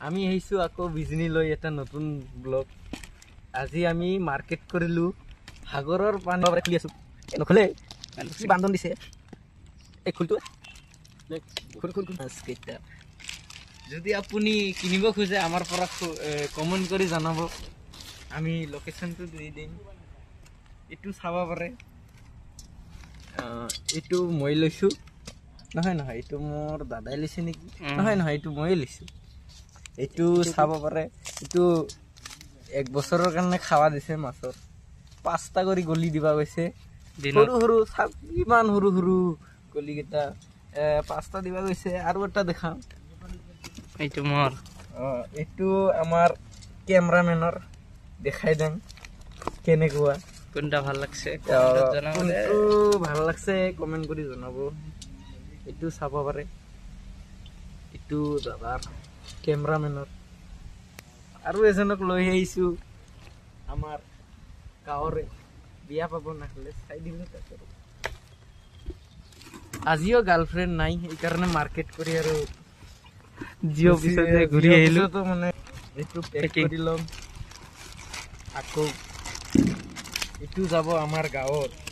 আমি আহিছো আকৌ বিজনী লৈ এটা নতুন ব্লগ। আজি আমি মার্কেট কৰিলো সাগৰৰ পানী খুলি আছো নখলে কি বান্ধন দিছে এই খুলটো খুলকেইটা যদি আপুনি কিনিব খোজে আমাৰ পৰা কমেন্ট কৰি জনাব আমি লোকেশনটো দি দিম এটু চাব পাৰে এটু মই লৈছো নহয় নহয় এটু মোৰ দাদাই লৈছে নেকি নহয় নহয় এটু মই লৈছো এটু চাব পাৰে এটু এক বছৰৰ কাৰণে খাওয়া দিছে মাছৰ পাঁচটা কৰি গলি দিবা গৈছে সৰু সৰু ইমান সৰু সৰু গলি কেটা পাঁচটা দিবা গৈছে আৰু এটা দেখাম এইটো মোৰ এইটো আমাৰ ক্যামেৰামেনৰ দেখাই দেন কেনেকুৱা কোনটা ভাল লাগছে কোনটো ভাল লাগছে কমেন্ট কৰি জনাব এইটো চাব পাৰে এইটো দাদাৰ ক্যামেৰামেনৰ আৰু এজনক লৈ আহিছো আমাৰ গাঁৱৰে বিয়া পাব নাহলে চাই দিম আজিও গাৰ্লফ্ৰেন্ড নাই এই কাৰণে মাৰ্কেট কৰি আৰু জিও পিছতে ঘুৰি আহিলো তো মানে এইটো পেক কৰি লম আকৌ এইটো যাব আমাৰ গাঁৱত